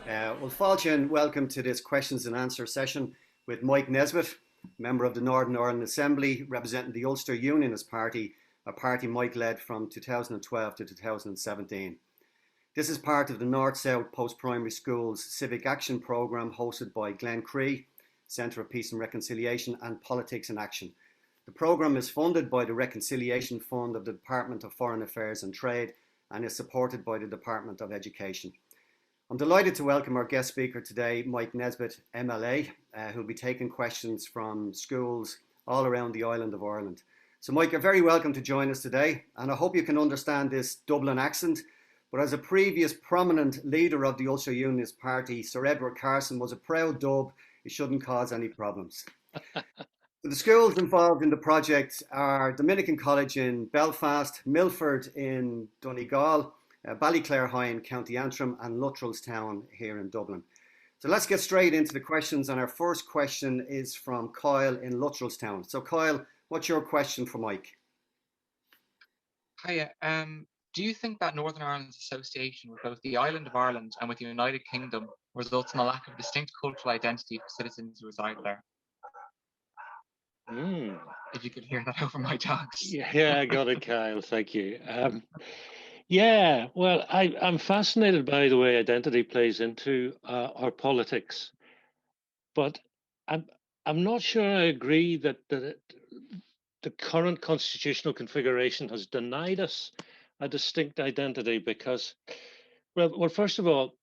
Well, Fáilte, welcome to this questions and answer session with Mike Nesbitt, member of the Northern Ireland Assembly, representing the Ulster Unionist Party, a party Mike led from 2012 to 2017. This is part of the North-South Post-Primary Schools Civic Action Programme hosted by Glencree, Centre of Peace and Reconciliation and Politics in Action. The programme is funded by the Reconciliation Fund of the Department of Foreign Affairs and Trade and is supported by the Department of Education. I'm delighted to welcome our guest speaker today, Mike Nesbitt, MLA, who'll be taking questions from schools all around the island of Ireland. So Mike, you're very welcome to join us today, and I hope you can understand this Dublin accent. But as a previous prominent leader of the Ulster Unionist Party, Sir Edward Carson was a proud Dub. It shouldn't cause any problems. So the schools involved in the project are Dominican College in Belfast, Milford in Donegal, Ballyclare High in County Antrim, and Luttrellstown here in Dublin. So let's get straight into the questions, and our first question is from Kyle in Luttrellstown. So Kyle, what's your question for Mike? Hiya. Do you think that Northern Ireland's association with both the island of Ireland and with the United Kingdom results in a lack of distinct cultural identity for citizens who reside there? If you could hear that over my dogs. Yeah, I got it, Kyle. Thank you. Yeah, well, I'm fascinated by the way identity plays into our politics, but I'm not sure I agree that the current constitutional configuration has denied us a distinct identity because, well, first of all,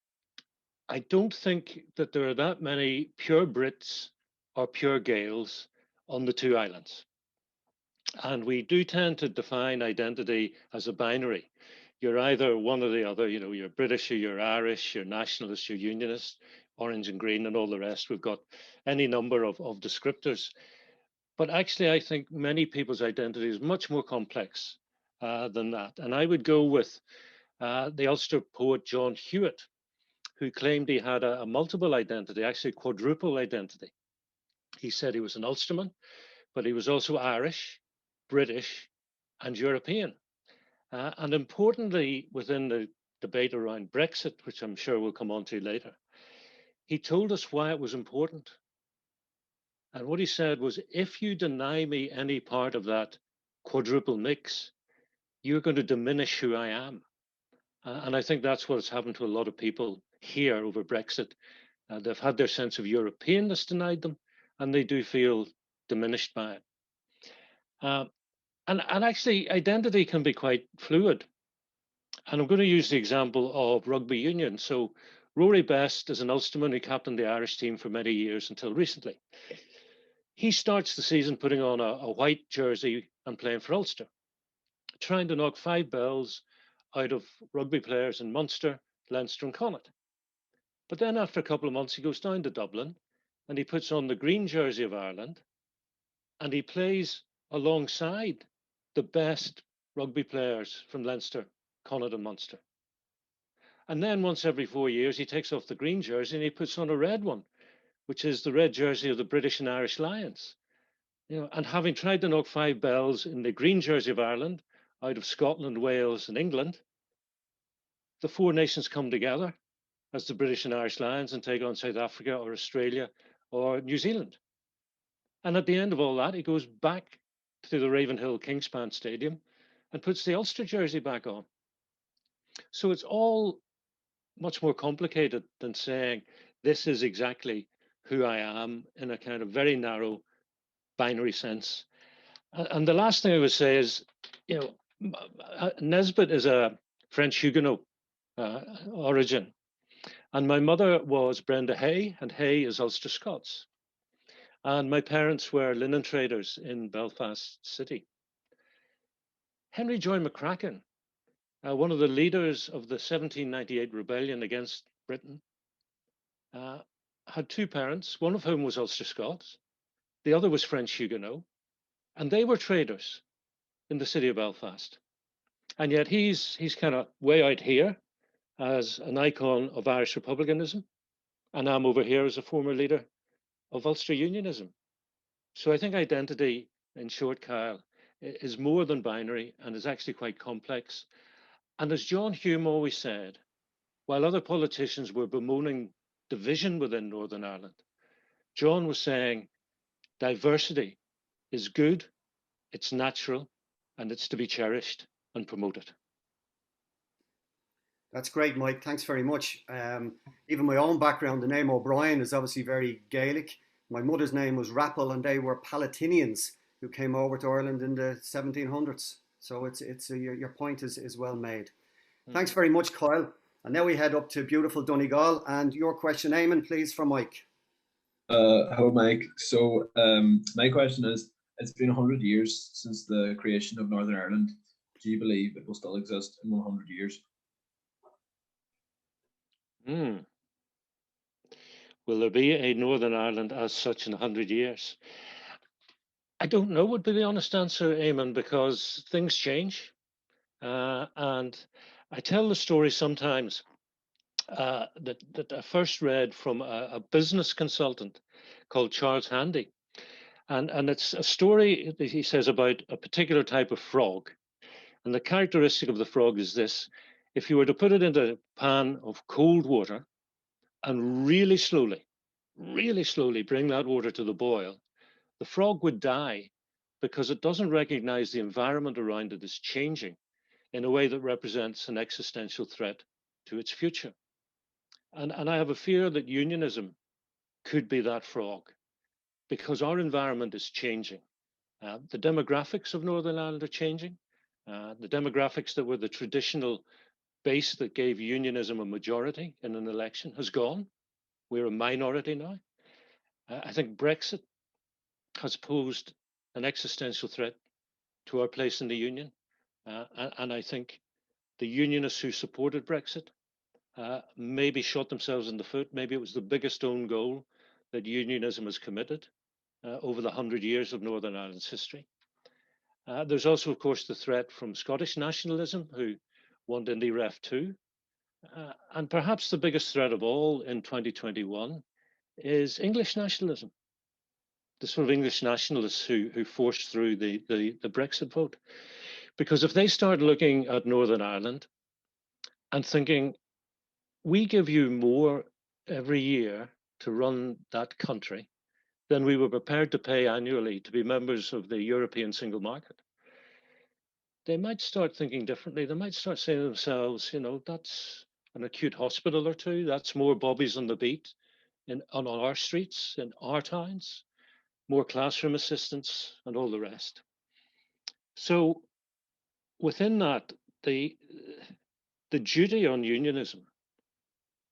I don't think that there are that many pure Brits or pure Gaels on the two islands. And we do tend to define identity as a binary. You're either one or the other, you know, you're British or you're Irish, you're nationalist, you're unionist, orange and green and all the rest. We've got any number of descriptors. But actually, I think many people's identity is much more complex than that. And I would go with the Ulster poet John Hewitt, who claimed he had a multiple identity, actually a quadruple identity. He said he was an Ulsterman, but he was also Irish, British, and European. And importantly, within the debate around Brexit, which I'm sure we'll come on to later, he told us why it was important. And what he said was, if you deny me any part of that quadruple mix, you're going to diminish who I am. And I think that's what's happened to a lot of people here over Brexit. They've had their sense of Europeanness denied them, and they do feel diminished by it. And actually, identity can be quite fluid. And I'm going to use the example of rugby union. So Rory Best is an Ulsterman who captained the Irish team for many years until recently. He starts the season putting on a white jersey and playing for Ulster, trying to knock 5 bells out of rugby players in Munster, Leinster and Connacht. But then after a couple of months, he goes down to Dublin and he puts on the green jersey of Ireland and he plays alongside the best rugby players from Leinster, Connacht and Munster. And then once every 4 years, he takes off the green jersey and he puts on a red one, which is the red jersey of the British and Irish Lions. You know, and having tried to knock 5 bells in the green jersey of Ireland out of Scotland, Wales and England, the 4 nations come together as the British and Irish Lions and take on South Africa or Australia or New Zealand. And at the end of all that, he goes back to the Ravenhill Kingspan Stadium and puts the Ulster jersey back on. So it's all much more complicated than saying this is exactly who I am in a kind of very narrow binary sense. And the last thing I would say is, you know, Nesbitt is a French Huguenot origin. And my mother was Brenda Hay, and Hay is Ulster Scots. And my parents were linen traders in Belfast City. Henry Joy McCracken, one of the leaders of the 1798 rebellion against Britain, had 2 parents, one of whom was Ulster Scots, the other was French Huguenot, and they were traders in the city of Belfast. And yet he's kind of way out here as an icon of Irish republicanism, and I'm over here as a former leader of Ulster Unionism. So I think identity, in short, Kyle, is more than binary and is actually quite complex. And as John Hume always said, while other politicians were bemoaning division within Northern Ireland, John was saying diversity is good, it's natural, and it's to be cherished and promoted. That's great, Mike. Thanks very much. Even my own background, the name O'Brien is obviously very Gaelic. My mother's name was Rappel, and they were Palatinians who came over to Ireland in the 1700s. So your point is well made. Thanks very much, Kyle. And now we head up to beautiful Donegal. And your question, Eamon, please, for Mike. Hello, Mike. So my question is, it's been 100 years since the creation of Northern Ireland. Do you believe it will still exist in 100 years? Will there be a Northern Ireland as such in 100 years? I don't know would be the honest answer, Eamon, because things change. And I tell the story sometimes that I first read from a business consultant called Charles Handy. And it's a story that he says about a particular type of frog. And the characteristic of the frog is this: if you were to put it into a pan of cold water and really slowly bring that water to the boil, the frog would die because it doesn't recognize the environment around it is changing in a way that represents an existential threat to its future. And I have a fear that unionism could be that frog because our environment is changing. The demographics of Northern Ireland are changing. The demographics that were the traditional base that gave unionism a majority in an election has gone. We're a minority now. I think Brexit has posed an existential threat to our place in the union. And I think the unionists who supported Brexit maybe shot themselves in the foot. Maybe it was the biggest own goal that unionism has committed over the 100 years of Northern Ireland's history. There's also, of course, the threat from Scottish nationalism, who want IndyRef 2. And perhaps the biggest threat of all in 2021 is English nationalism. The sort of English nationalists who forced through the Brexit vote. Because if they start looking at Northern Ireland and thinking, we give you more every year to run that country than we were prepared to pay annually to be members of the European single market, they might start thinking differently. They might start saying to themselves, you know, that's an acute hospital or two, that's more bobbies on the beat on our streets, in our towns, more classroom assistants and all the rest. So within that, the duty on unionism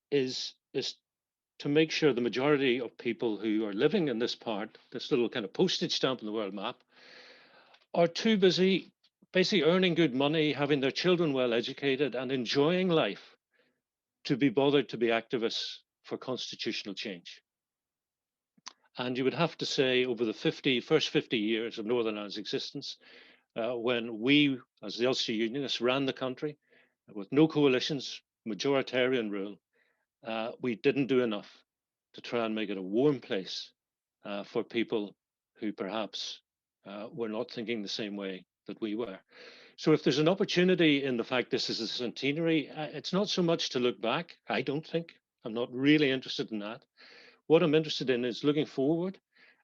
is to make sure the majority of people who are living in this part, this little kind of postage stamp on the world map, are too busy basically earning good money, having their children well educated and enjoying life to be bothered to be activists for constitutional change. And you would have to say over the first 50 years of Northern Ireland's existence, when we, as the Ulster Unionists, ran the country with no coalitions, majoritarian rule, we didn't do enough to try and make it a warm place for people who perhaps were not thinking the same way that we were. So if there's an opportunity in the fact this is a centenary, it's not so much to look back, I don't think. I'm not really interested in that. What I'm interested in is looking forward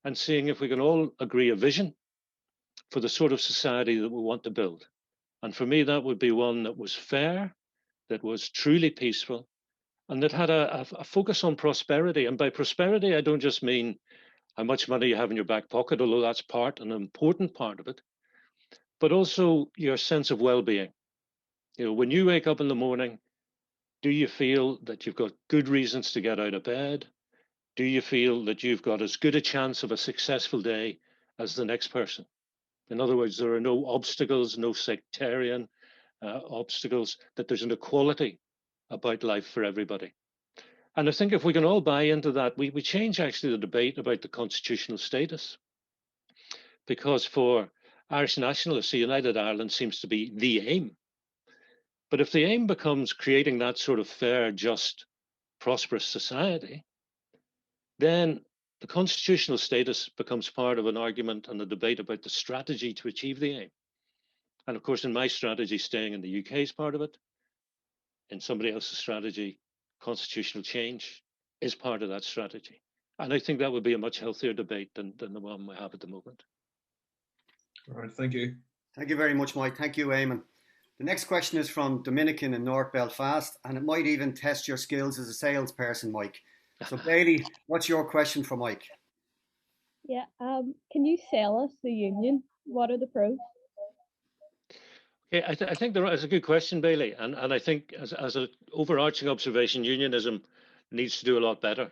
and seeing if we can all agree a vision for the sort of society that we want to build. And for me, that would be one that was fair, that was truly peaceful, and that had a focus on prosperity. And by prosperity, I don't just mean how much money you have in your back pocket, although that's an important part of it, but also your sense of well-being. You know, when you wake up in the morning, do you feel that you've got good reasons to get out of bed? Do you feel that you've got as good a chance of a successful day as the next person? In other words, there are no obstacles, no sectarian obstacles, that there's an equality about life for everybody. And I think if we can all buy into that, we change actually the debate about the constitutional status. Because for Irish nationalists, the United Ireland seems to be the aim. But if the aim becomes creating that sort of fair, just, prosperous society, then the constitutional status becomes part of an argument and a debate about the strategy to achieve the aim. And of course, in my strategy, staying in the UK is part of it. in somebody else's strategy, constitutional change is part of that strategy. And I think that would be a much healthier debate than the one we have at the moment. All right, thank you. Thank you very much, Mike. Thank you, Eamon. The next question is from Dominican in North Belfast, and it might even test your skills as a salesperson, Mike. So, Bailey, what's your question for Mike? Yeah, can you sell us the union? What are the pros? Okay, I think that's a good question, Bailey. And I think as an overarching observation, unionism needs to do a lot better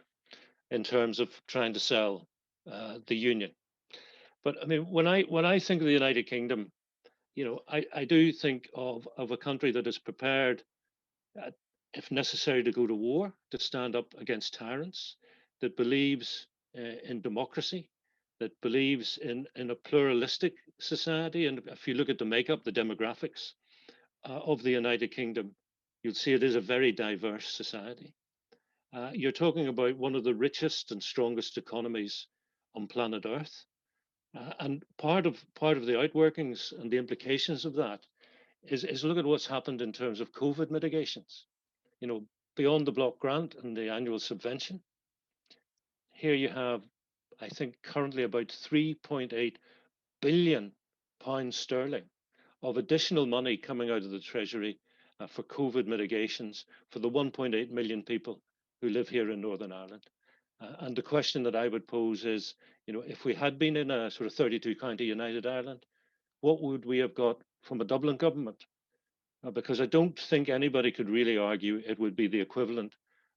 in terms of trying to sell the union. But I mean, when I think of the United Kingdom, I do think of a country that is prepared, if necessary, to go to war, to stand up against tyrants, that believes in democracy, that believes in a pluralistic society. And if you look at the makeup, the demographics of the United Kingdom, you'll see it is a very diverse society. You're talking about one of the richest and strongest economies on planet Earth. And part of the outworkings and the implications of that is look at what's happened in terms of COVID mitigations. Beyond the block grant and the annual subvention, here you have, I think, currently about 3.8 billion pounds sterling of additional money coming out of the Treasury for COVID mitigations for the 1.8 million people who live here in Northern Ireland. And the question that I would pose is, if we had been in a sort of 32 county United Ireland, what would we have got from a Dublin government? Because I don't think anybody could really argue it would be the equivalent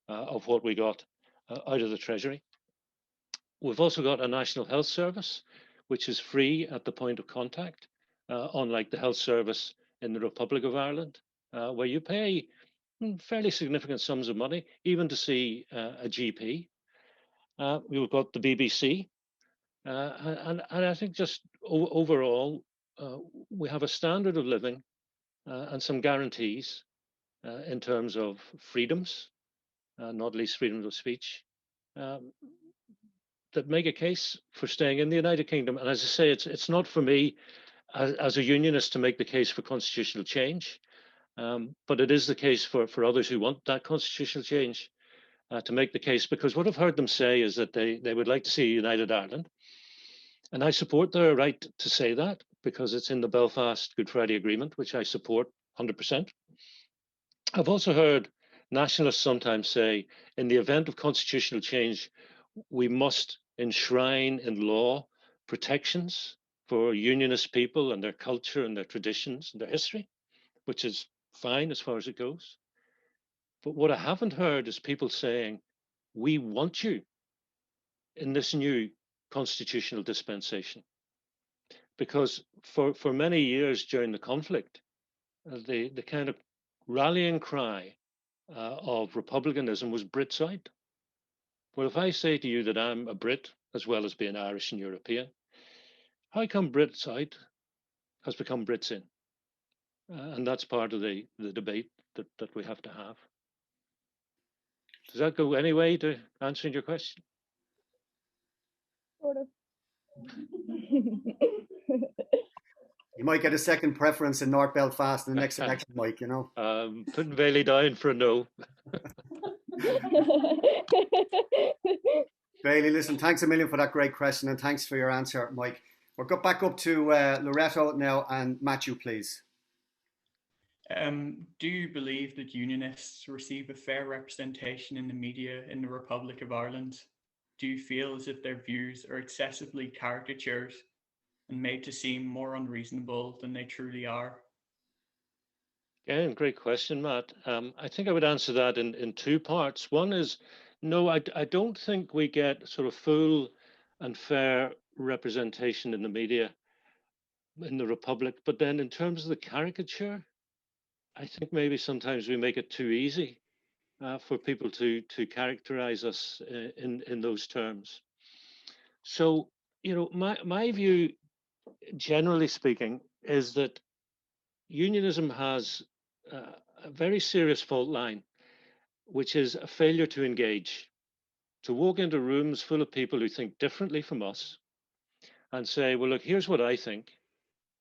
of what we got out of the Treasury. We've also got a National Health Service, which is free at the point of contact, unlike the health service in the Republic of Ireland, where you pay fairly significant sums of money, even to see a GP. We've got the BBC, and I think just overall, we have a standard of living and some guarantees in terms of freedoms, not least freedom of speech, that make a case for staying in the United Kingdom. And as I say, it's not for me as a unionist to make the case for constitutional change, but it is the case for others who want that constitutional change to make the case, because what I've heard them say is that they would like to see a united Ireland. And I support their right to say that, because it's in the Belfast Good Friday Agreement, which I support 100%. I've also heard nationalists sometimes say, in the event of constitutional change, we must enshrine in law protections for unionist people and their culture and their traditions and their history, which is fine as far as it goes. But what I haven't heard is people saying, we want you in this new constitutional dispensation. Because for many years during the conflict, the kind of rallying cry of republicanism was Brits out. Well, if I say to you that I'm a Brit as well as being Irish and European, how come Brits out has become Brits in? And that's part of the debate that we have to have. Does that go any way to answering your question? Sort of. You might get a second preference in North Belfast in the next election, Mike, Putting Bailey down for a no. Bailey, listen, thanks a million for that great question, and thanks for your answer, Mike. We'll go back up to Loretto now, and Matthew, please. Do you believe that unionists receive a fair representation in the media in the Republic of Ireland? Do you feel as if their views are excessively caricatured and made to seem more unreasonable than they truly are? Again, great question, Matt. I think I would answer that in two parts. One is, no, I don't think we get sort of full and fair representation in the media in the Republic. But then in terms of the caricature, I think maybe sometimes we make it too easy for people to characterize us in those terms. So, my view, generally speaking, is that unionism has a very serious fault line, which is a failure to engage, to walk into rooms full of people who think differently from us and say, well, look, here's what I think,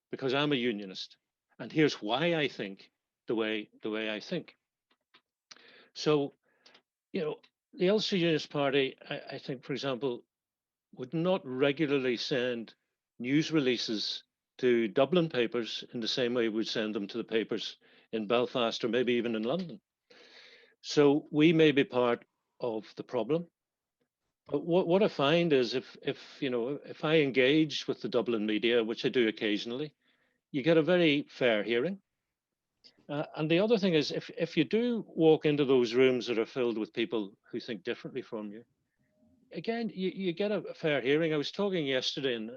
because I'm a unionist, and here's why I think the way I think. So, the Ulster Unionist Party, I think, for example, would not regularly send news releases to Dublin papers in the same way we'd send them to the papers in Belfast or maybe even in London. So we may be part of the problem. But what I find is if I engage with the Dublin media, which I do occasionally, you get a very fair hearing. And the other thing is, if you do walk into those rooms that are filled with people who think differently from you, again, you get a fair hearing. I was talking yesterday, and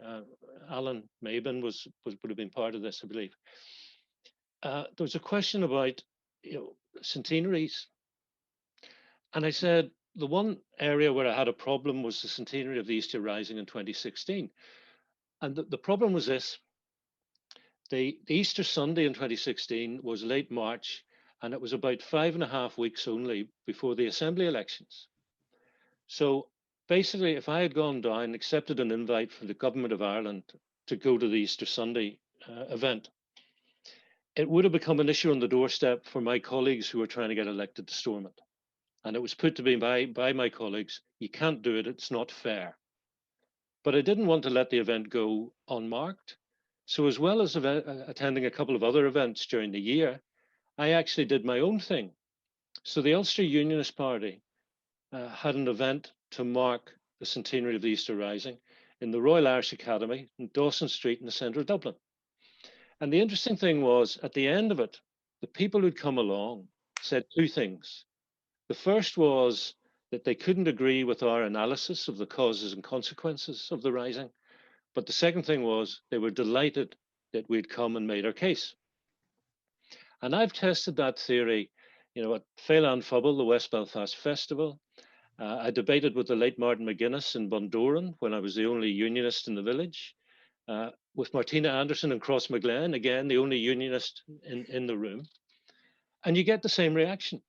Alan Mabin would have been part of this, I believe. There was a question about centenaries, and I said the one area where I had a problem was the centenary of the Easter Rising in 2016, and the problem was this: the Easter Sunday in 2016 was late March, and it was about 5.5 weeks only before the Assembly elections. So basically, if I had gone down and accepted an invite from the Government of Ireland to go to the Easter Sunday event, it would have become an issue on the doorstep for my colleagues who were trying to get elected to Stormont. And it was put to me by my colleagues, you can't do it, it's not fair. But I didn't want to let the event go unmarked. So as well as attending a couple of other events during the year, I actually did my own thing. So the Ulster Unionist Party had an event to mark the centenary of the Easter Rising in the Royal Irish Academy in Dawson Street in the centre of Dublin. And the interesting thing was, at the end of it, the people who'd come along said two things. The first was that they couldn't agree with our analysis of the causes and consequences of the rising. But the second thing was they were delighted that we'd come and made our case. And I've tested that theory, at Féile Phobal, the West Belfast Festival. I debated with the late Martin McGuinness in Bundoran when I was the only unionist in the village. With Martina Anderson and Crossmaglen, again, the only unionist in the room. And you get the same reaction.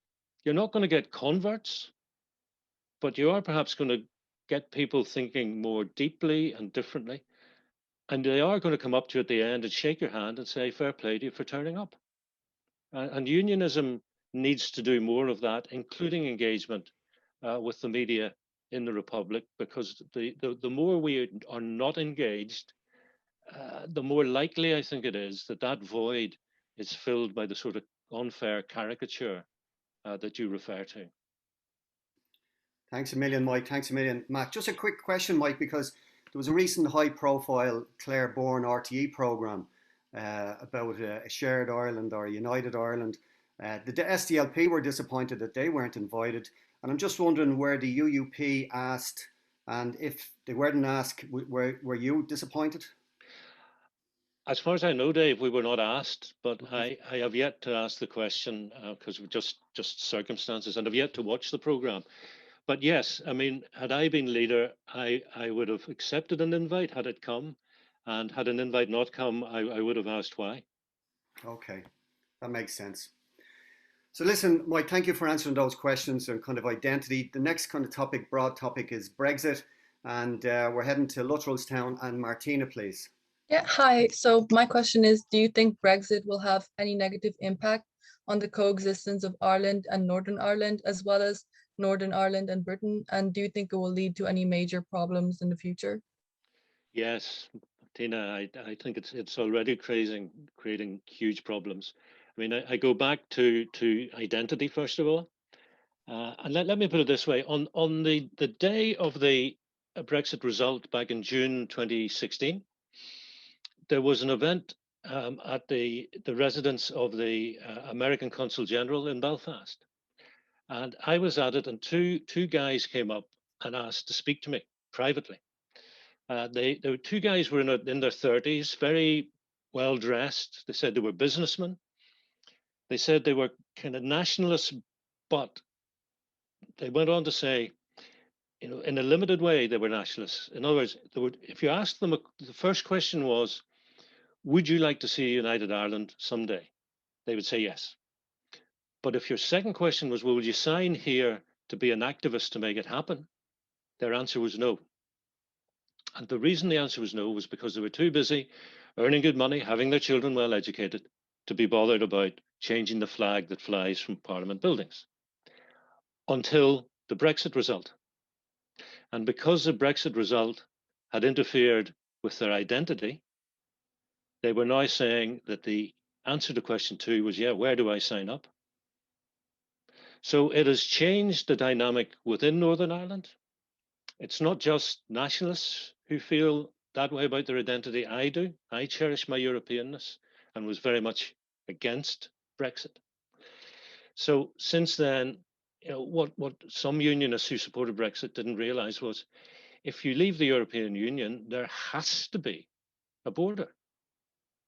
You're not going to get converts, but you are perhaps going to get people thinking more deeply and differently. And they are going to come up to you at the end and shake your hand and say, fair play to you for turning up. And unionism needs to do more of that, including engagement with the media in the Republic, because the more we are not engaged, the more likely I think it is that void is filled by the sort of unfair caricature that you refer to. Thanks a million, Mike. Thanks a million, Matt. Just a quick question, Mike, because there was a recent high-profile Claire Bourne RTE programme about a shared Ireland or a united Ireland. The SDLP were disappointed that they weren't invited, and I'm just wondering where the UUP asked, and if they weren't asked, were you disappointed? As far as I know, Dave, we were not asked, but I have yet to ask the question because of just circumstances, and I've yet to watch the programme. But yes, I mean, had I been leader, I would have accepted an invite had it come, and had an invite not come, I would have asked why. Okay, that makes sense. So listen, Mike, thank you for answering those questions on kind of identity. The next kind of topic, broad topic, is Brexit, and we're heading to Luttrellstown. And Martina, please. Yeah, hi. So my question is, do you think Brexit will have any negative impact on the coexistence of Ireland and Northern Ireland, as well as Northern Ireland and Britain? And do you think it will lead to any major problems in the future? Yes, Tina, I think it's already creating huge problems. I mean, I go back to identity, first of all. And let me put it this way. On the day of the Brexit result back in June 2016, there was an event at the residence of the American Consul General in Belfast. And I was at it, and two guys came up and asked to speak to me privately. There were two guys who were in their 30s, very well dressed. They said they were businessmen. They said they were kind of nationalists, but they went on to say, in a limited way, they were nationalists. In other words, if you asked them, the first question was, would you like to see a united Ireland someday? They would say yes. But if your second question was, well, would you sign here to be an activist to make it happen? Their answer was no. And the reason the answer was no was because they were too busy earning good money, having their children well educated, to be bothered about changing the flag that flies from Parliament buildings. until the Brexit result. And because the Brexit result had interfered with their identity, they were now saying that the answer to question 2 was, yeah, where do I sign up? So it has changed the dynamic within Northern Ireland. It's not just nationalists who feel that way about their identity. I do. I cherish my Europeanness and was very much against Brexit. So since then, what some unionists who supported Brexit didn't realize was, if you leave the European Union, there has to be a border.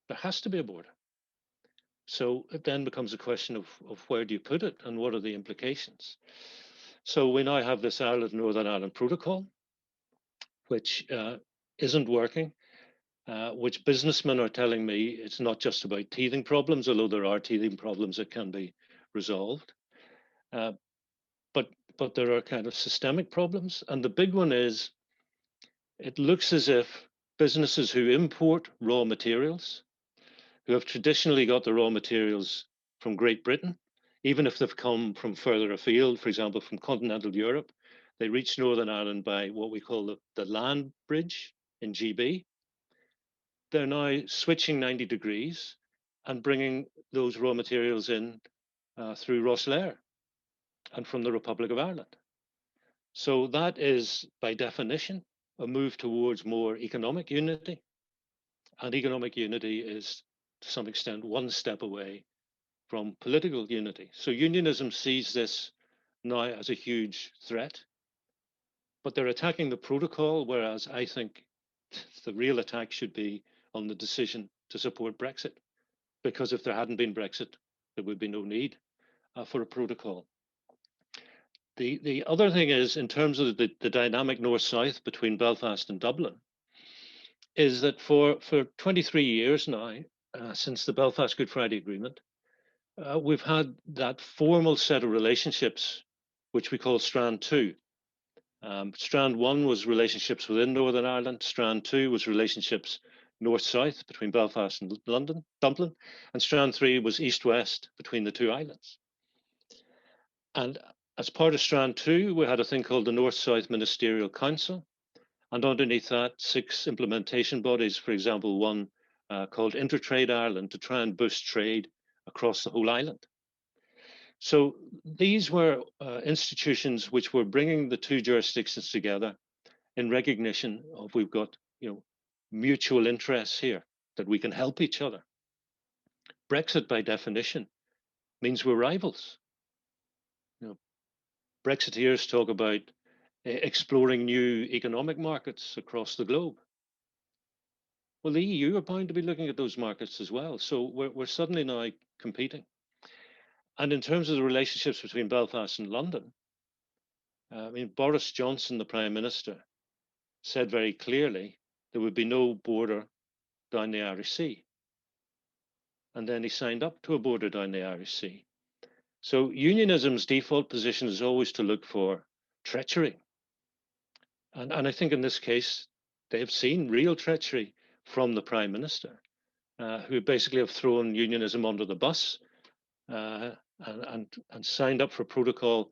There has to be a border. So it then becomes a question of where do you put it and what are the implications? So we now have this Northern Ireland Protocol, which isn't working, which businessmen are telling me it's not just about teething problems, although there are teething problems that can be resolved. But there are kind of systemic problems. And the big one is, it looks as if businesses who import raw materials, who have traditionally got the raw materials from Great Britain, even if they've come from further afield, for example, from continental Europe, they reach Northern Ireland by what we call the land bridge in GB. They're now switching 90 degrees and bringing those raw materials in through Rosslare and from the Republic of Ireland. So that is, by definition, a move towards more economic unity. And economic unity is, to some extent, one step away from political unity. So unionism sees this now as a huge threat, but they're attacking the protocol, whereas I think the real attack should be on the decision to support Brexit, because if there hadn't been Brexit, there would be no need for a protocol. The other thing is, in terms of the dynamic north-south between Belfast and Dublin, is that for 23 years now, since the Belfast Good Friday Agreement, we've had that formal set of relationships, which we call Strand 2. Strand 1 was relationships within Northern Ireland. Strand 2 was relationships north-south between Belfast and Dublin. And Strand 3 was east-west between the two islands. And as part of Strand 2, we had a thing called the North-South Ministerial Council. And underneath that, 6 implementation bodies, for example, one called Intertrade Ireland, to try and boost trade across the whole island. So these were institutions which were bringing the two jurisdictions together in recognition of, we've got mutual interests here, that we can help each other. Brexit, by definition, means we're rivals. Brexiteers talk about exploring new economic markets across the globe. Well, the EU are bound to be looking at those markets as well. So we're suddenly now competing. And in terms of the relationships between Belfast and London, I mean, Boris Johnson, the Prime Minister, said very clearly there would be no border down the Irish Sea. And then he signed up to a border down the Irish Sea. So unionism's default position is always to look for treachery. And I think in this case, they have seen real treachery from the Prime Minister, who basically have thrown unionism under the bus and signed up for protocol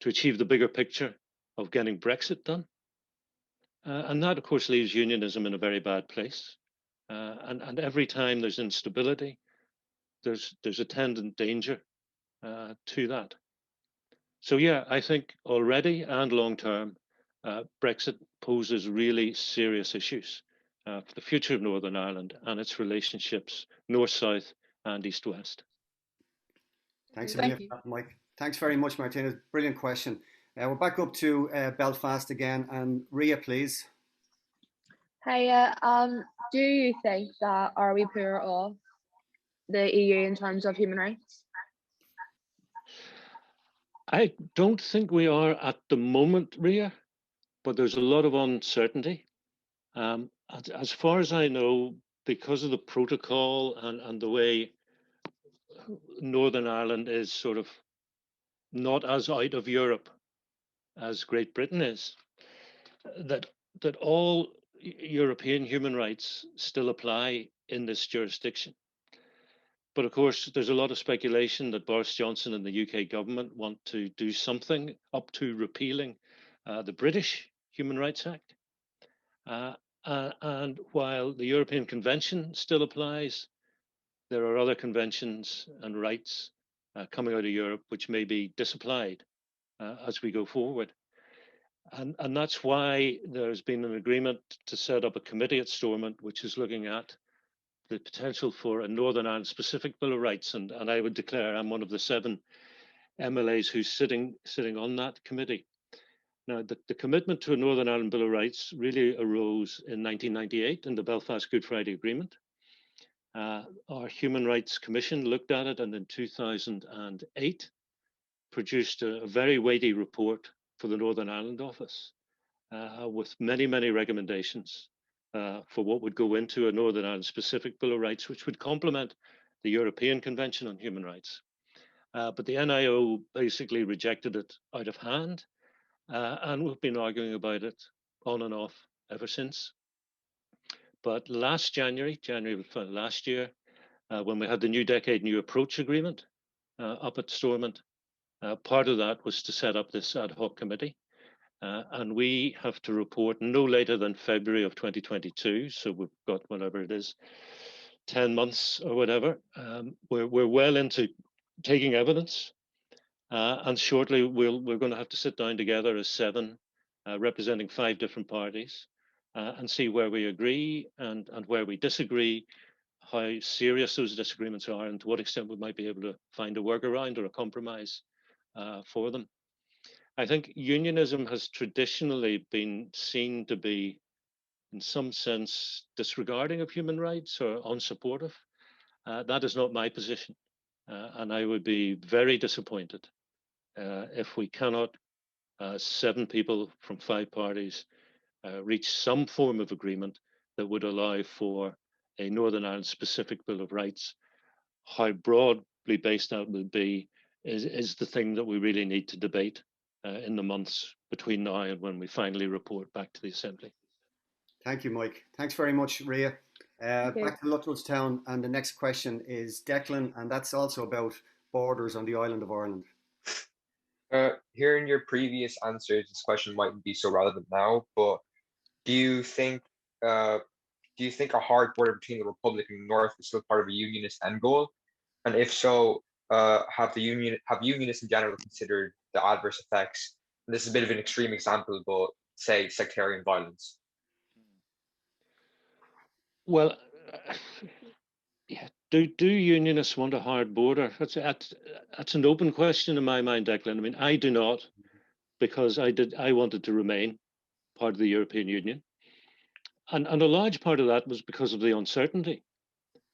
to achieve the bigger picture of getting Brexit done. And that, of course, leaves unionism in a very bad place. And every time there's instability, there's attendant danger to that. So yeah, I think already and long term, Brexit poses really serious issues for the future of Northern Ireland and its relationships north-south and east-west. Thanks, Thank you. Mike. Thanks very much, Martina. Brilliant question. We're back up to Belfast again, and Ria, please. Hiya. Do you think that are we poor off the EU in terms of human rights? I don't think we are at the moment, Ria, but there's a lot of uncertainty. As far as I know, because of the protocol and the way Northern Ireland is sort of not as out of Europe as Great Britain is, that all European human rights still apply in this jurisdiction. But of course, there's a lot of speculation that Boris Johnson and the UK government want to do something up to repealing the British Human Rights Act. And while the European Convention still applies, there are other conventions and rights coming out of Europe which may be disapplied as we go forward. And that's why there's been an agreement to set up a committee at Stormont, which is looking at the potential for a Northern Ireland specific Bill of Rights. And I would declare I'm one of the 7 MLAs who's sitting on that committee. Now, the commitment to a Northern Ireland Bill of Rights really arose in 1998 in the Belfast Good Friday Agreement. Our Human Rights Commission looked at it, and in 2008 produced a very weighty report for the Northern Ireland office with many, many recommendations for what would go into a Northern Ireland specific Bill of Rights, which would complement the European Convention on Human Rights. But the NIO basically rejected it out of hand, and we've been arguing about it on and off ever since. But last January of last year, when we had the New Decade, New Approach Agreement up at Stormont, part of that was to set up this ad hoc committee. And we have to report no later than February of 2022. So we've got whatever it is, 10 months or whatever. We're well into taking evidence. And shortly we're going to have to sit down together as 7, representing 5 different parties, and see where we agree and where we disagree, how serious those disagreements are, and to what extent we might be able to find a workaround or a compromise for them. I think unionism has traditionally been seen to be, in some sense, disregarding of human rights or unsupportive. That is not my position. And I would be very disappointed if we cannot, 7 people from 5 parties, reach some form of agreement that would allow for a Northern Ireland specific Bill of Rights. How broadly based that would be is the thing that we really need to debate in the months between now and when we finally report back to the Assembly. Thank you, Mike. Thanks very much, Ria. Back to Lutlostown, and the next question is Declan, and that's also about borders on the island of Ireland. Hearing your previous answers, this question mightn't be so relevant now, but do you think a hard border between the Republic and the North is still part of a unionist end goal? And if so, have unionists in general considered the adverse effects? And this is a bit of an extreme example, but say sectarian violence. Well, yeah. Do unionists want a hard border? That's an open question in my mind, Declan. I mean, I do not, because I wanted to remain part of the European Union, and a large part of that was because of the uncertainty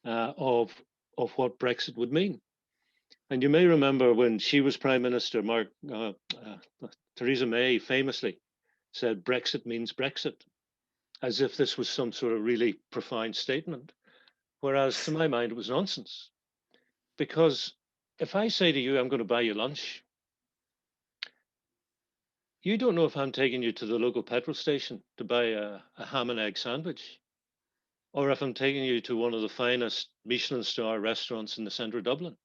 of what Brexit would mean. And you may remember when she was Prime Minister, Theresa May famously said Brexit means Brexit, as if this was some sort of really profound statement. Whereas to my mind, it was nonsense. Because if I say to you, I'm going to buy you lunch, you don't know if I'm taking you to the local petrol station to buy a ham and egg sandwich, or if I'm taking you to one of the finest Michelin star restaurants in the centre of Dublin.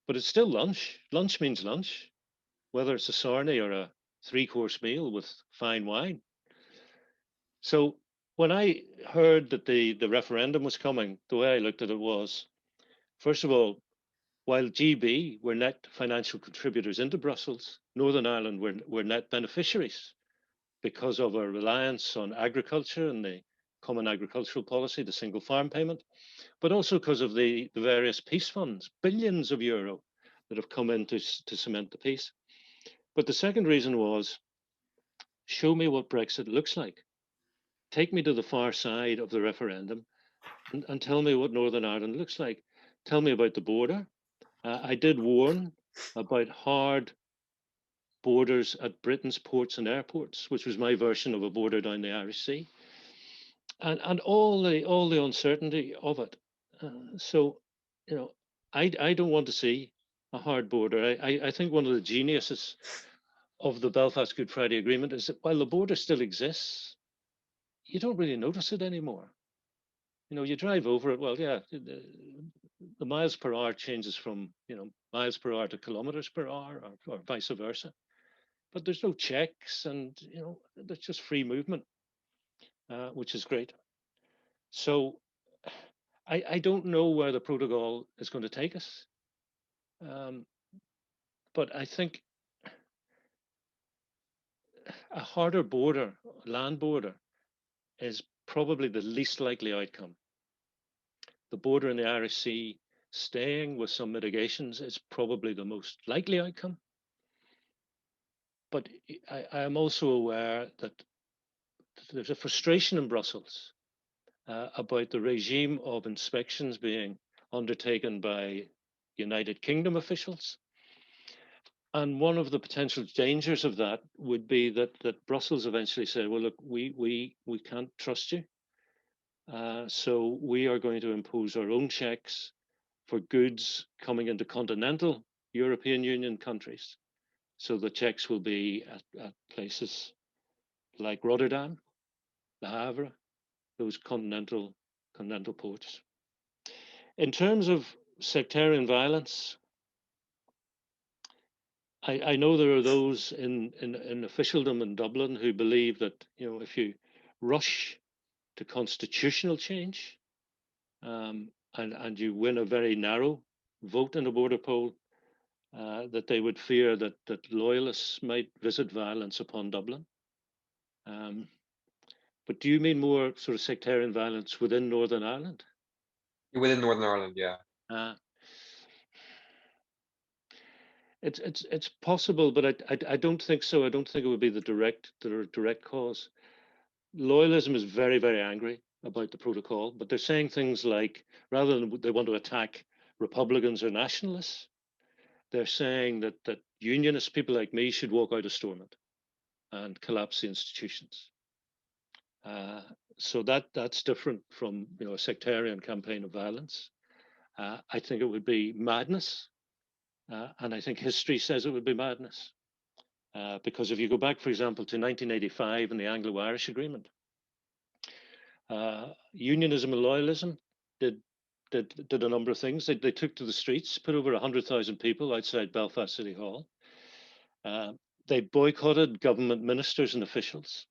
But it's still lunch. Lunch means lunch, whether it's a sarnie or a 3-course meal with fine wine. So when I heard that the referendum was coming, the way I looked at it was, first of all, while GB were net financial contributors into Brussels, Northern Ireland were net beneficiaries because of our reliance on agriculture and the Common Agricultural Policy, the single farm payment, but also because of the various peace funds, billions of euro that have come in to cement the peace. But the second reason was, show me what Brexit looks like. Take me to the far side of the referendum and tell me what Northern Ireland looks like. Tell me about the border. I did warn about hard borders at Britain's ports and airports, which was my version of a border down the Irish Sea, and all the uncertainty of it. So, I don't want to see a hard border. I think one of the geniuses of the Belfast Good Friday Agreement is that while the border still exists, you don't really notice it anymore. You drive over it. Well, yeah, the miles per hour changes from miles per hour to kilometers per hour, or vice versa. But there's no checks, and there's just free movement, which is great. So I don't know where the protocol is going to take us, but I think a harder border, land border, is probably the least likely outcome. The border in the Irish Sea staying with some mitigations is probably the most likely outcome. But I am also aware that there's a frustration in Brussels about the regime of inspections being undertaken by United Kingdom officials. And one of the potential dangers of that would be that Brussels eventually said, well, look, we can't trust you. So we are going to impose our own checks for goods coming into continental European Union countries. So the checks will be at places like Rotterdam, Le Havre, those continental ports. In terms of sectarian violence, I know there are those in officialdom in Dublin who believe that if you rush to constitutional change, and you win a very narrow vote in a border poll, that they would fear that loyalists might visit violence upon Dublin. But do you mean more sort of sectarian violence within Northern Ireland? Within Northern Ireland, yeah. It's possible, but I don't think so. I don't think it would be the direct cause. Loyalism is very, very angry about the protocol, but they're saying things like, rather than they want to attack Republicans or nationalists, they're saying that unionist people like me should walk out of Stormont and collapse the institutions. So that's different from a sectarian campaign of violence. I think it would be madness, and I think history says it would be madness. Because if you go back, for example, to 1985 and the Anglo-Irish Agreement, unionism and loyalism did a number of things. They took to the streets, put over 100,000 people outside Belfast City Hall. They boycotted government ministers and officials,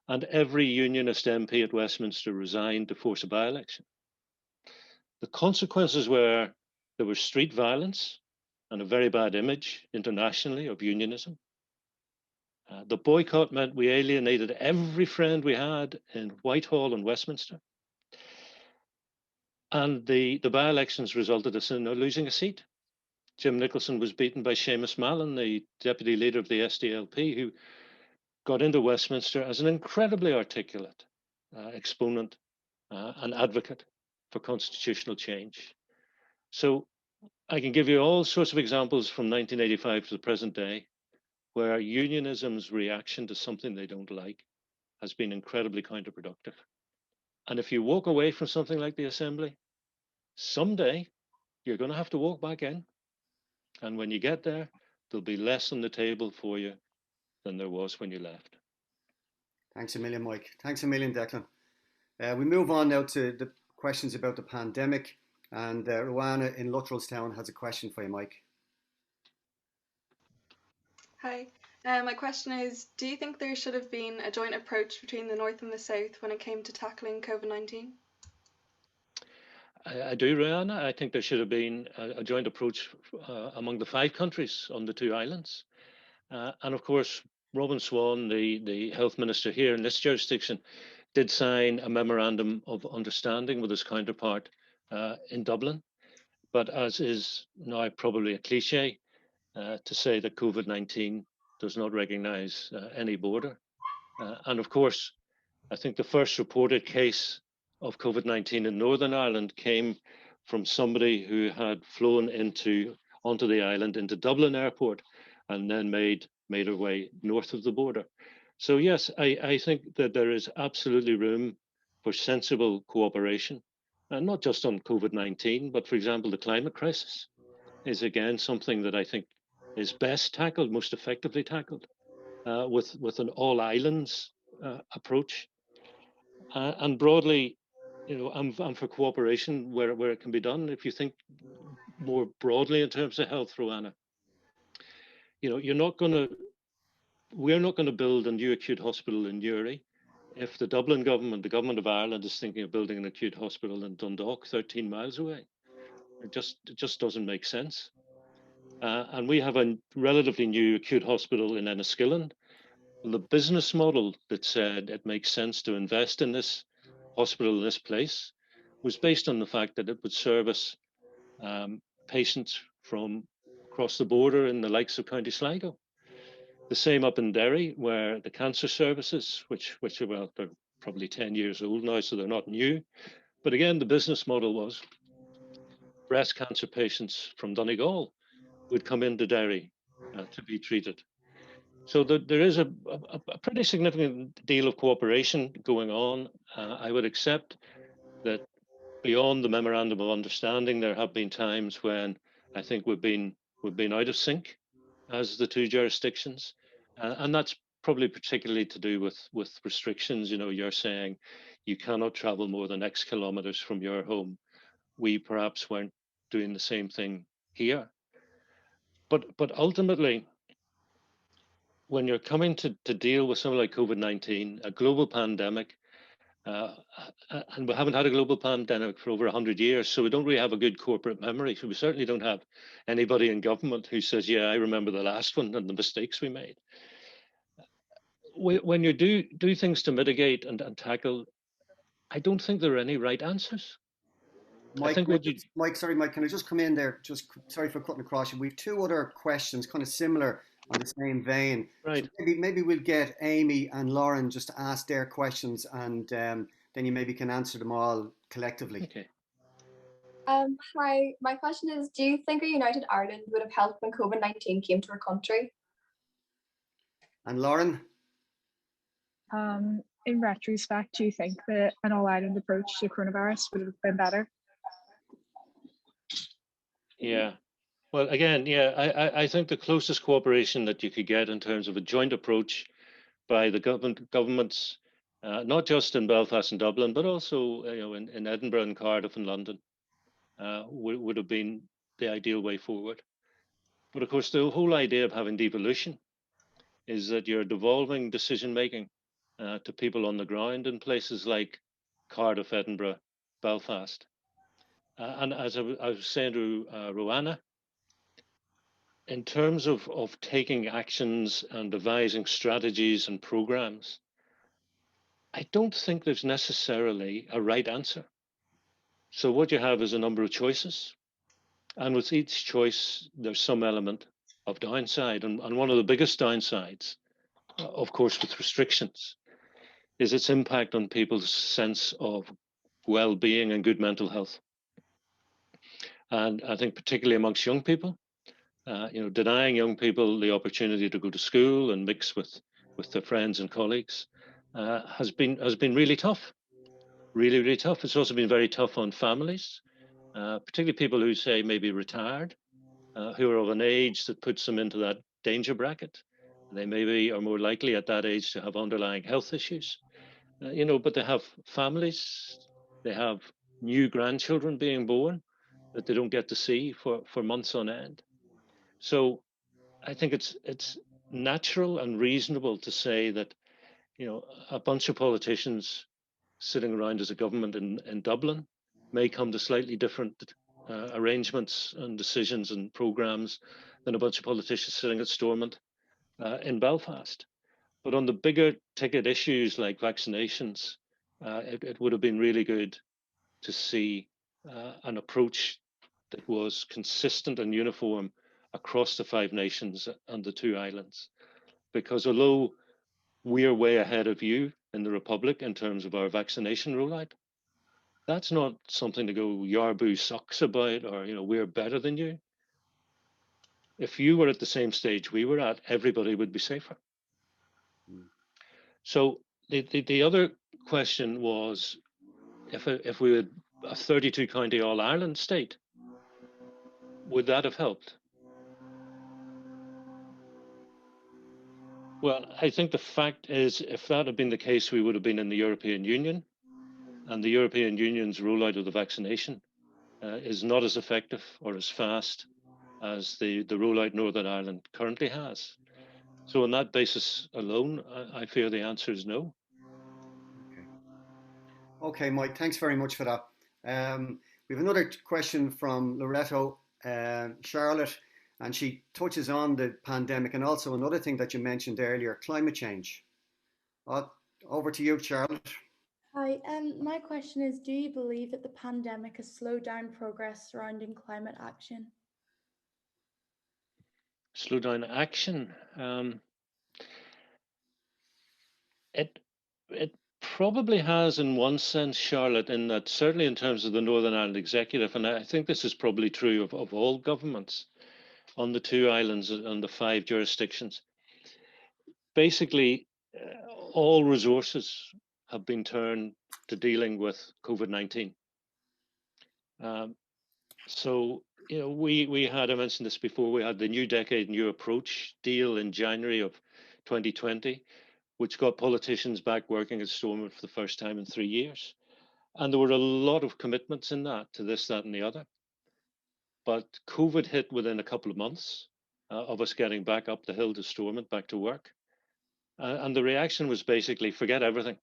and every unionist MP at Westminster resigned to force a by-election. The consequences were there was street violence and a very bad image internationally of unionism. The boycott meant we alienated every friend we had in Whitehall and Westminster. And the by-elections resulted in losing a seat. Jim Nicholson was beaten by Seamus Mallon, the deputy leader of the SDLP, who got into Westminster as an incredibly articulate exponent and advocate for constitutional change. So I can give you all sorts of examples from 1985 to the present day where unionism's reaction to something they don't like has been incredibly counterproductive. And if you walk away from something like the Assembly, someday you're going to have to walk back in. And when you get there, there'll be less on the table for you than there was when you left. Thanks a million, Mike. Thanks a million, Declan. We move on now to the questions about the pandemic. And Rowana in Luttrellstown has a question for you, Mike. Hi. My question is, do you think there should have been a joint approach between the North and the South when it came to tackling COVID-19? I do, Rihanna. I think there should have been a joint approach among the 5 countries on the 2 islands. And of course, Robin Swan, the health minister here in this jurisdiction, did sign a memorandum of understanding with his counterpart in Dublin. But as is now probably a cliche to say that COVID-19 does not recognize any border. And of course, I think the first reported case of COVID-19 in Northern Ireland came from somebody who had flown onto the island into Dublin Airport and then made her way north of the border. So yes, I think that there is absolutely room for sensible cooperation, and not just on COVID-19, but for example, the climate crisis is again something that I think is best tackled, most effectively tackled with an all islands approach. And broadly, I'm for cooperation where it can be done. If you think more broadly in terms of health, Roanna, we're not going to build a new acute hospital in Newry if the Dublin government, the government of Ireland, is thinking of building an acute hospital in Dundalk, 13 miles away. It just doesn't make sense. And we have a relatively new acute hospital in Enniskillen. The business model that said it makes sense to invest in this hospital in this place was based on the fact that it would service patients from across the border in the likes of County Sligo. The same up in Derry, where the cancer services, which are, well, they're probably 10 years old now, so they're not new. But again, the business model was breast cancer patients from Donegal would come into Derry to be treated. So there is a pretty significant deal of cooperation going on. I would accept that beyond the memorandum of understanding, there have been times when I think we've been out of sync as the two jurisdictions, and that's probably particularly to do with restrictions. You're saying you cannot travel more than X kilometers from your home. We perhaps weren't doing the same thing here, but ultimately, when you're coming to deal with something like COVID-19, a global pandemic, and we haven't had a global pandemic for over 100 years, so we don't really have a good corporate memory. So we certainly don't have anybody in government who says, yeah, I remember the last one and the mistakes we made. When you do things to mitigate and tackle, I don't think there are any right answers. Mike, sorry, Mike, can I just come in there? Just sorry for cutting across you. We've two other questions, kind of similar on the same vein. Right. So maybe we'll get Amy and Lauren just to ask their questions, and then you maybe can answer them all collectively. Okay. Hi, my question is, do you think a united Ireland would have helped when COVID-19 came to our country? And Lauren? In retrospect, do you think that an all-Ireland approach to coronavirus would have been better? Yeah. Well, again, yeah, I think the closest cooperation that you could get in terms of a joint approach by the governments, not just in Belfast and Dublin, but also in Edinburgh and Cardiff and London, would have been the ideal way forward. But of course, the whole idea of having devolution is that you're devolving decision making to people on the ground in places like Cardiff, Edinburgh, Belfast. And as I was saying to Roanna, in terms of taking actions and devising strategies and programs, I don't think there's necessarily a right answer. So what you have is a number of choices. And with each choice, there's some element of downside. And one of the biggest downsides, of course, with restrictions, is its impact on people's sense of well-being and good mental health. And I think particularly amongst young people, denying young people the opportunity to go to school and mix with their friends and colleagues has been really tough, really, really tough. It's also been very tough on families, particularly people who say maybe retired, who are of an age that puts them into that danger bracket. They maybe are more likely at that age to have underlying health issues, but they have families, they have new grandchildren being born that they don't get to see for months on end. So I think it's natural and reasonable to say that, a bunch of politicians sitting around as a government in Dublin may come to slightly different arrangements and decisions and programs than a bunch of politicians sitting at Stormont in Belfast. But on the bigger ticket issues like vaccinations, it would have been really good to see an approach that was consistent and uniform across the 5 nations and the 2 islands. Because although we're way ahead of you in the Republic in terms of our vaccination rollout, that's not something to go yarbu socks about, or we're better than you. If you were at the same stage we were at, everybody would be safer. So the other question was, if we had a 32 county All Ireland state, would that have helped? Well, I think the fact is, if that had been the case, we would have been in the European Union. and the European Union's rollout of the vaccination is not as effective or as fast as the rollout Northern Ireland currently has. So on that basis alone, I fear the answer is no. Okay, Mike, thanks very much for that. We have another question from Loretto Charlotte, and she touches on the pandemic and also another thing that you mentioned earlier, climate change. Over to you, Charlotte. Hi, my question is, do you believe that the pandemic has slowed down progress surrounding climate action? Slow down action. It probably has in one sense, Charlotte, in that certainly in terms of the Northern Ireland Executive, and I think this is probably true of all governments on the 2 islands and the 5 jurisdictions. Basically, all resources have been turned to dealing with COVID-19. So, you know, we had, I mentioned this before, we had the New Decade, New Approach deal in January of 2020, which got politicians back working at Stormont for the first time in 3 years. And there were a lot of commitments in that to this, that, and the other. But COVID hit within a couple of months of us getting back up the hill to Stormont, back to work. And the reaction was basically forget everything.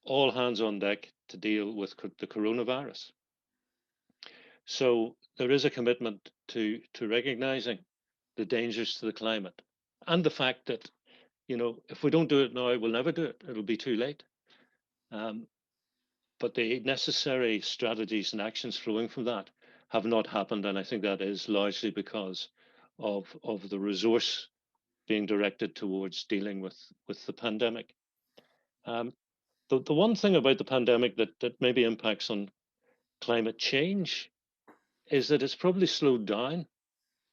All hands on deck to deal with the coronavirus. So there is a commitment to recognizing the dangers to the climate and the fact that, you know, if we don't do it now, we'll never do it. It'll be too late. But the necessary strategies and actions flowing from that have not happened. And I think that is largely because of the resource being directed towards dealing with the pandemic. The one thing about the pandemic that maybe impacts on climate change is that it's probably slowed down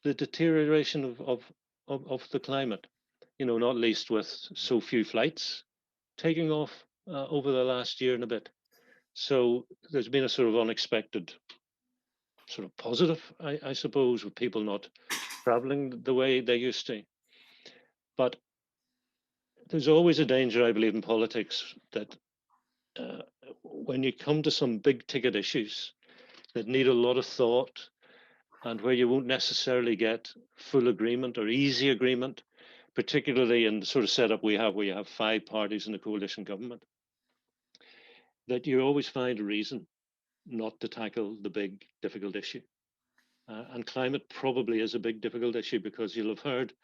the deterioration of the climate, you know, not least with so few flights taking off over the last year and a bit. So there's been a sort of unexpected sort of positive, I suppose, with people not traveling the way they used to. But there's always a danger, I believe, in politics that when you come to some big ticket issues that need a lot of thought and where you won't necessarily get full agreement or easy agreement, particularly in the sort of setup we have where you have 5 parties in a coalition government, that you always find a reason not to tackle the big difficult issue. And climate probably is a big difficult issue because you'll have heard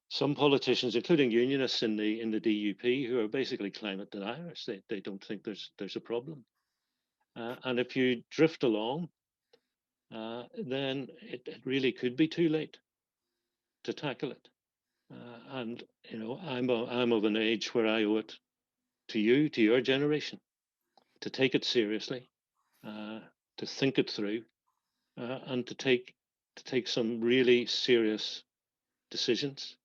some politicians, including unionists in the DUP, who are basically climate deniers. They don't think there's a problem. And if you drift along, then it really could be too late to tackle it. And you know, I'm of an age where I owe it to you, to your generation, to take it seriously, to think it through, and to take some really serious decisions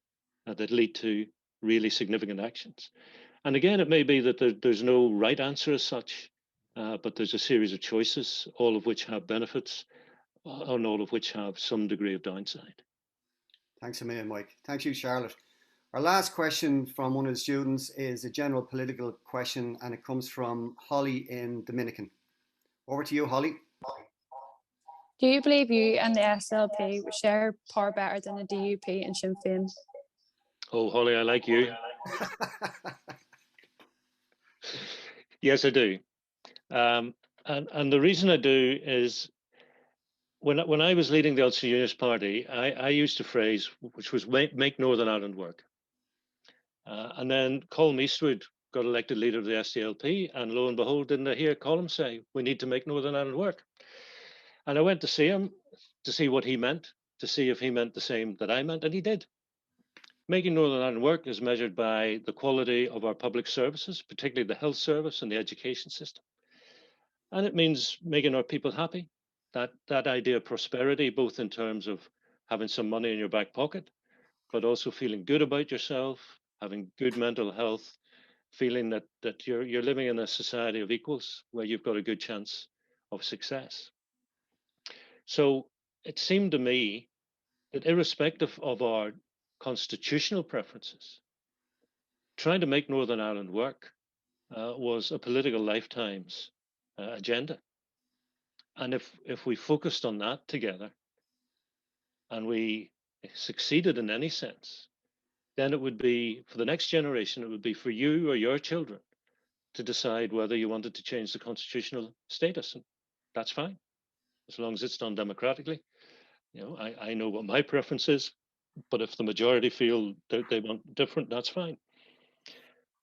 that lead to really significant actions. And again, it may be that there's no right answer as such, but there's a series of choices, all of which have benefits, and all of which have some degree of downside. Thanks a million, Mike. Thank you, Charlotte. Our last question from one of the students is a general political question, and it comes from Holly in Dominican. Over to you, Holly. Do you believe you and the SLP share power better than the DUP and Sinn Féin? Oh, Holly, I like you. Yes, I do. And the reason I do is when I was leading the Ulster Unionist Party, I used a phrase which was make Northern Ireland work. And then Colm Eastwood got elected leader of the SDLP, and lo and behold, didn't I hear Colm say, we need to make Northern Ireland work? And I went to see him to see what he meant, to see if he meant the same that I meant, and he did. Making Northern Ireland work is measured by the quality of our public services, particularly the health service and the education system. And it means making our people happy. That idea of prosperity, both in terms of having some money in your back pocket, but also feeling good about yourself, having good mental health, feeling that you're living in a society of equals where you've got a good chance of success. So it seemed to me that irrespective of our constitutional preferences, trying to make Northern Ireland work was a political lifetime's agenda. And if we focused on that together and we succeeded in any sense, then it would be for the next generation, it would be for you or your children to decide whether you wanted to change the constitutional status. And that's fine, as long as it's done democratically. You know, I know what my preference is, but if the majority feel that they want different, that's fine.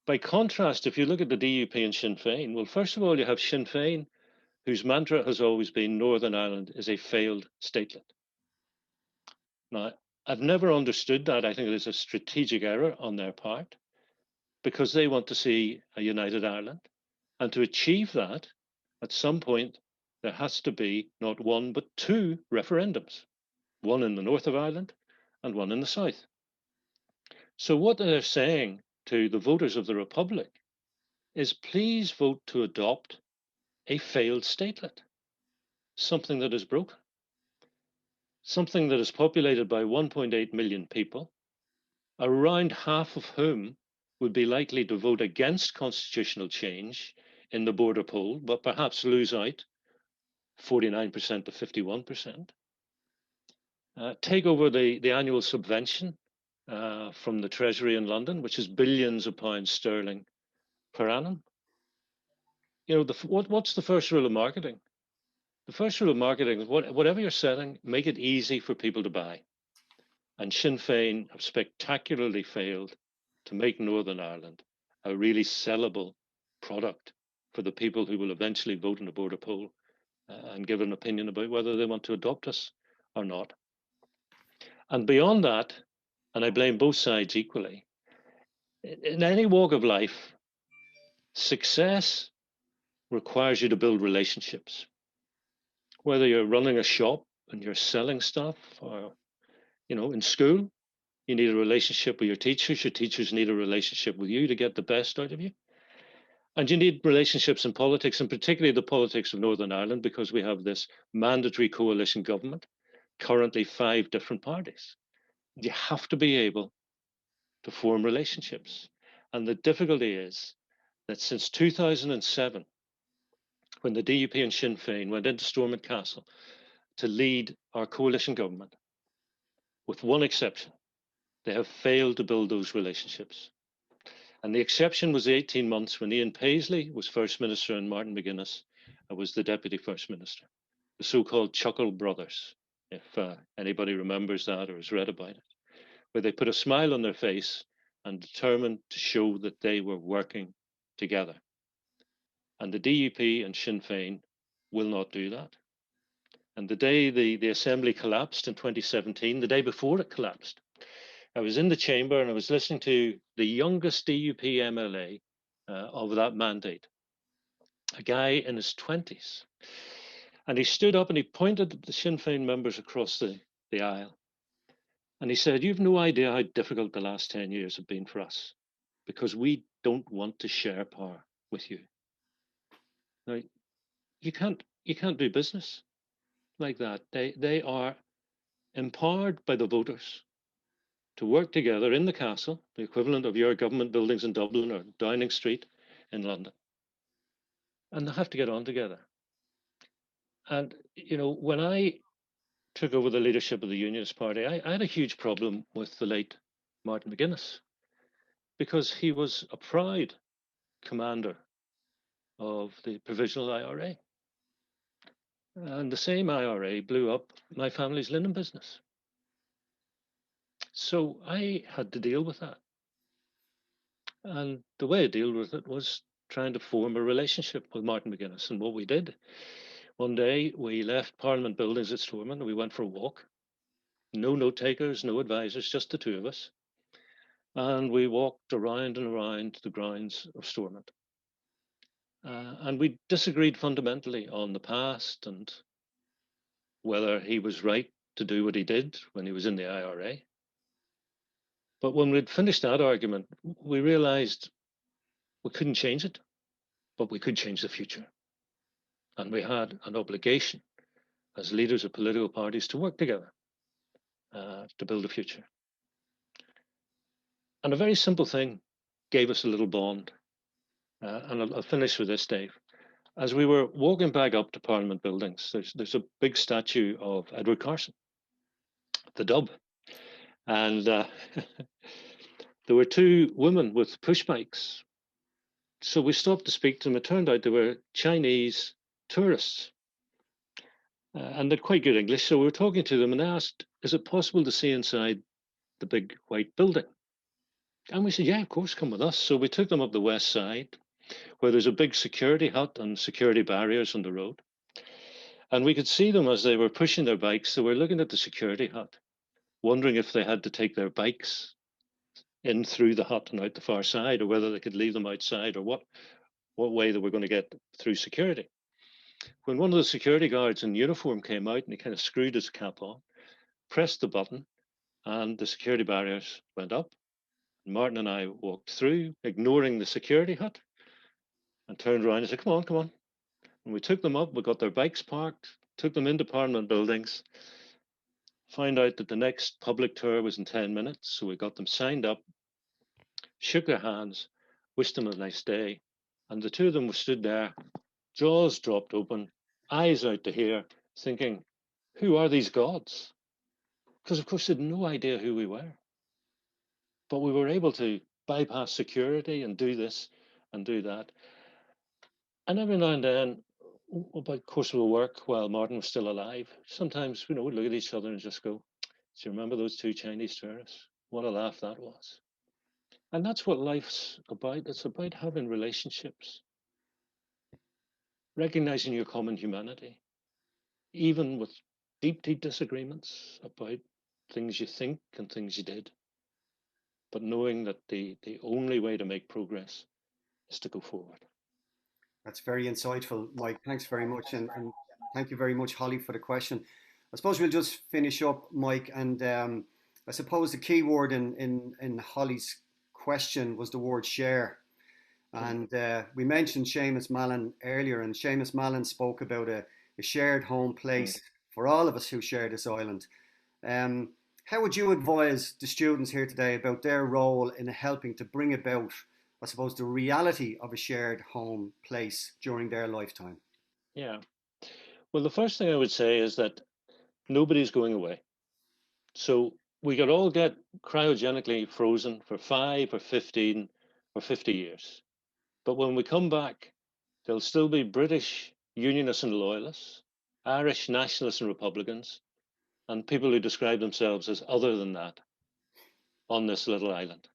By contrast, if you look at the DUP and Sinn Féin, well, first of all, you have Sinn Féin, whose mantra has always been Northern Ireland is a failed statelet. Now, I've never understood that. I think it is a strategic error on their part because they want to see a united Ireland. And to achieve that, at some point, there has to be not one, but two referendums, one in the north of Ireland and one in the south. So what they're saying to the voters of the Republic is please vote to adopt a failed statelet, something that is broken, something that is populated by 1.8 million people, around half of whom would be likely to vote against constitutional change in the border poll, but perhaps lose out 49% to 51%. Take over the annual subvention from the Treasury in London, which is billions of pounds sterling per annum. You know, what's the first rule of marketing? The first rule of marketing is whatever you're selling, make it easy for people to buy. And Sinn Féin have spectacularly failed to make Northern Ireland a really sellable product for the people who will eventually vote in the border poll and give an opinion about whether they want to adopt us or not. And beyond that, and I blame both sides equally, in any walk of life, success requires you to build relationships. Whether you're running a shop and you're selling stuff, or in school, you need a relationship with your teachers need a relationship with you to get the best out of you. And you need relationships in politics, and particularly the politics of Northern Ireland, because we have this mandatory coalition government, currently 5 different parties. You have to be able to form relationships. And the difficulty is that since 2007, when the DUP and Sinn Féin went into Stormont Castle to lead our coalition government, with one exception, they have failed to build those relationships. And the exception was the 18 months when Ian Paisley was First Minister and Martin McGuinness was the Deputy First Minister, the so-called Chuckle Brothers, if anybody remembers that or has read about it, where they put a smile on their face and determined to show that they were working together. And the DUP and Sinn Féin will not do that. And the day the Assembly collapsed in 2017, the day before it collapsed, I was in the chamber and I was listening to the youngest DUP MLA of that mandate, a guy in his 20s. And he stood up and he pointed at the Sinn Féin members across the aisle. And he said, "You've no idea how difficult the last 10 years have been for us because we don't want to share power with you." Now, you can't do business like that. They are empowered by the voters to work together in the castle, the equivalent of your government buildings in Dublin or Downing Street in London. And they have to get on together. And, when I took over the leadership of the Unionist Party, I had a huge problem with the late Martin McGuinness because he was a proud commander of the Provisional IRA. And the same IRA blew up my family's linen business. So I had to deal with that. And the way I dealt with it was trying to form a relationship with Martin McGuinness. And what we did, one day we left Parliament buildings at Stormont and we went for a walk. No note takers, no advisors, just the two of us. And we walked around and around the grounds of Stormont. And we disagreed fundamentally on the past and whether he was right to do what he did when he was in the IRA. But when we'd finished that argument, we realized we couldn't change it, but we could change the future. And we had an obligation as leaders of political parties to work together to build a future. And a very simple thing gave us a little bond. And I'll finish with this, Dave. As we were walking back up to Parliament buildings, there's a big statue of Edward Carson, the Dub. And there were two women with push bikes. So we stopped to speak to them. It turned out they were Chinese tourists. And they're quite good English. So we were talking to them and asked, is it possible to see inside the big white building? And we said, yeah, of course, come with us. So we took them up the west side, where there's a big security hut and security barriers on the road. And we could see them as they were pushing their bikes. They were looking at the security hut, wondering if they had to take their bikes in through the hut and out the far side, or whether they could leave them outside, or what way they were going to get through security. When one of the security guards in uniform came out and he kind of screwed his cap on, pressed the button, and the security barriers went up. Martin and I walked through, ignoring the security hut, and turned around and said, come on, come on. And we took them up, we got their bikes parked, took them into Parliament buildings, found out that the next public tour was in 10 minutes. So we got them signed up, shook their hands, wished them a nice day. And the two of them were stood there, jaws dropped open, eyes out to here, thinking, who are these gods? Because, of course, they had no idea who we were. But we were able to bypass security and do this and do that. And every now and then, about course of the work while Martin was still alive, sometimes, we'd look at each other and just go, do you remember those two Chinese tourists? What a laugh that was. And that's what life's about. It's about having relationships, recognizing your common humanity, even with deep, deep disagreements about things you think and things you did, but knowing that the only way to make progress is to go forward. That's very insightful, Mike. Thanks very much. And thank you very much, Holly, for the question. I suppose we'll just finish up, Mike. And I suppose the key word in Holly's question was the word share. And we mentioned Seamus Mallon earlier, and Seamus Mallon spoke about a shared home place for all of us who share this island. How would you advise the students here today about their role in helping to bring about, I suppose, the reality of a shared home place during their lifetime? Yeah. Well, the first thing I would say is that nobody's going away. So we could all get cryogenically frozen for 5 or 15 or 50 years. But when we come back, there'll still be British Unionists and Loyalists, Irish Nationalists and Republicans, and people who describe themselves as other than that on this little island.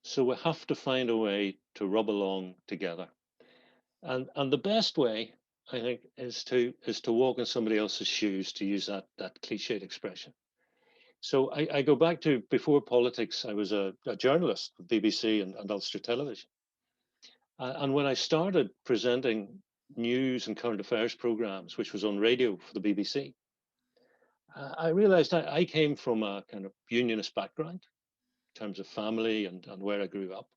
So we have to find a way to rub along together. And the best way, I think, is to walk in somebody else's shoes, to use that cliched expression. So I go back to before politics. I was a journalist with BBC and Ulster Television. And when I started presenting news and current affairs programs, which was on radio for the BBC, I realized I came from a kind of unionist background in terms of family and where I grew up.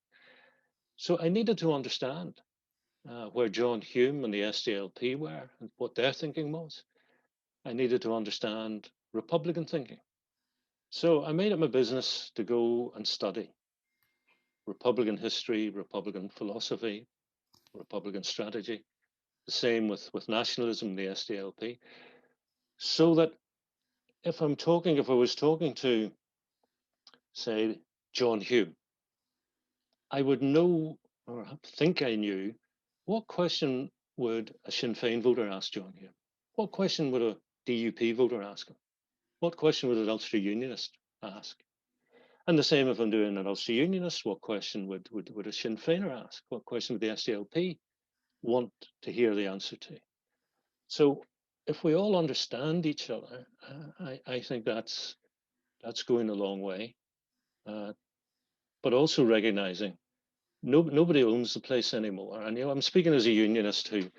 So I needed to understand where John Hume and the SDLP were and what their thinking was. I needed to understand Republican thinking. So I made it my business to go and study Republican history, Republican philosophy, Republican strategy, the same with nationalism and the SDLP, so that if I was talking to, say, John Hume, I would know, or think I knew, what question would a Sinn Féin voter ask John Hume? What question would a DUP voter ask him? What question would an Ulster Unionist ask? And the same if I'm doing an Ulster Unionist, what question would a Sinn Féiner ask? What question would the SDLP want to hear the answer to? So if we all understand each other, I think that's going a long way. But also recognizing nobody owns the place anymore. And I'm speaking as a unionist who,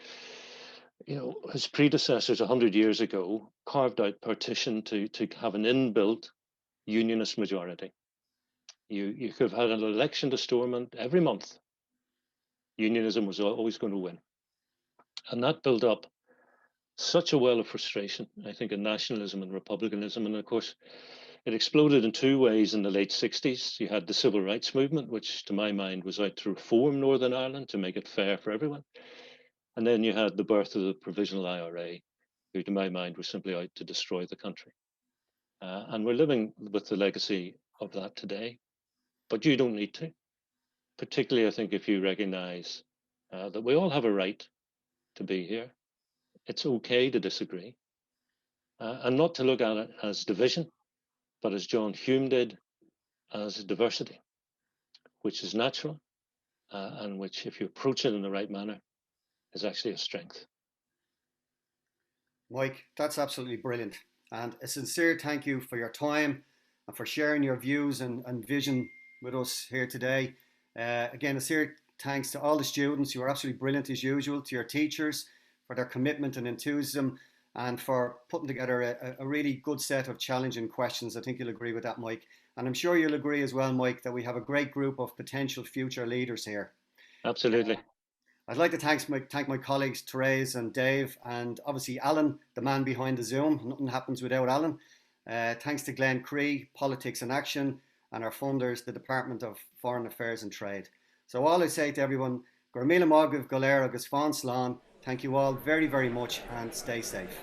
his predecessors 100 years ago carved out partition to have an inbuilt unionist majority. You could have had an election to Stormont every month. Unionism was always going to win. And that built up such a well of frustration, I think, in nationalism and republicanism. And of course, It exploded in two ways in the late 60s. You had the civil rights movement, which to my mind was out to reform Northern Ireland to make it fair for everyone. And then you had the birth of the Provisional IRA, who to my mind was simply out to destroy the country. And we're living with the legacy of that today. But you don't need to, particularly I think if you recognize that we all have a right to be here. It's okay to disagree and not to look at it as division, but as John Hume did, as diversity, which is natural and which, if you approach it in the right manner, is actually a strength. Mike, that's absolutely brilliant. And a sincere thank you for your time and for sharing your views and vision with us here today. Again, a sincere thanks to all the students who are absolutely brilliant as usual, to your teachers for their commitment and enthusiasm, and for putting together a really good set of challenging questions. I think you'll agree with that, Mike. And I'm sure you'll agree as well, Mike, that we have a great group of potential future leaders here. Absolutely. I'd like to thank my colleagues, Therese and Dave, and obviously Alan, the man behind the Zoom. Nothing happens without Alan. Thanks to Glencree, Politics in Action, and our funders, the Department of Foreign Affairs and Trade. So all I say to everyone, Gormila Mogov Galera Gus Fon Slán, thank you all very, very much and stay safe.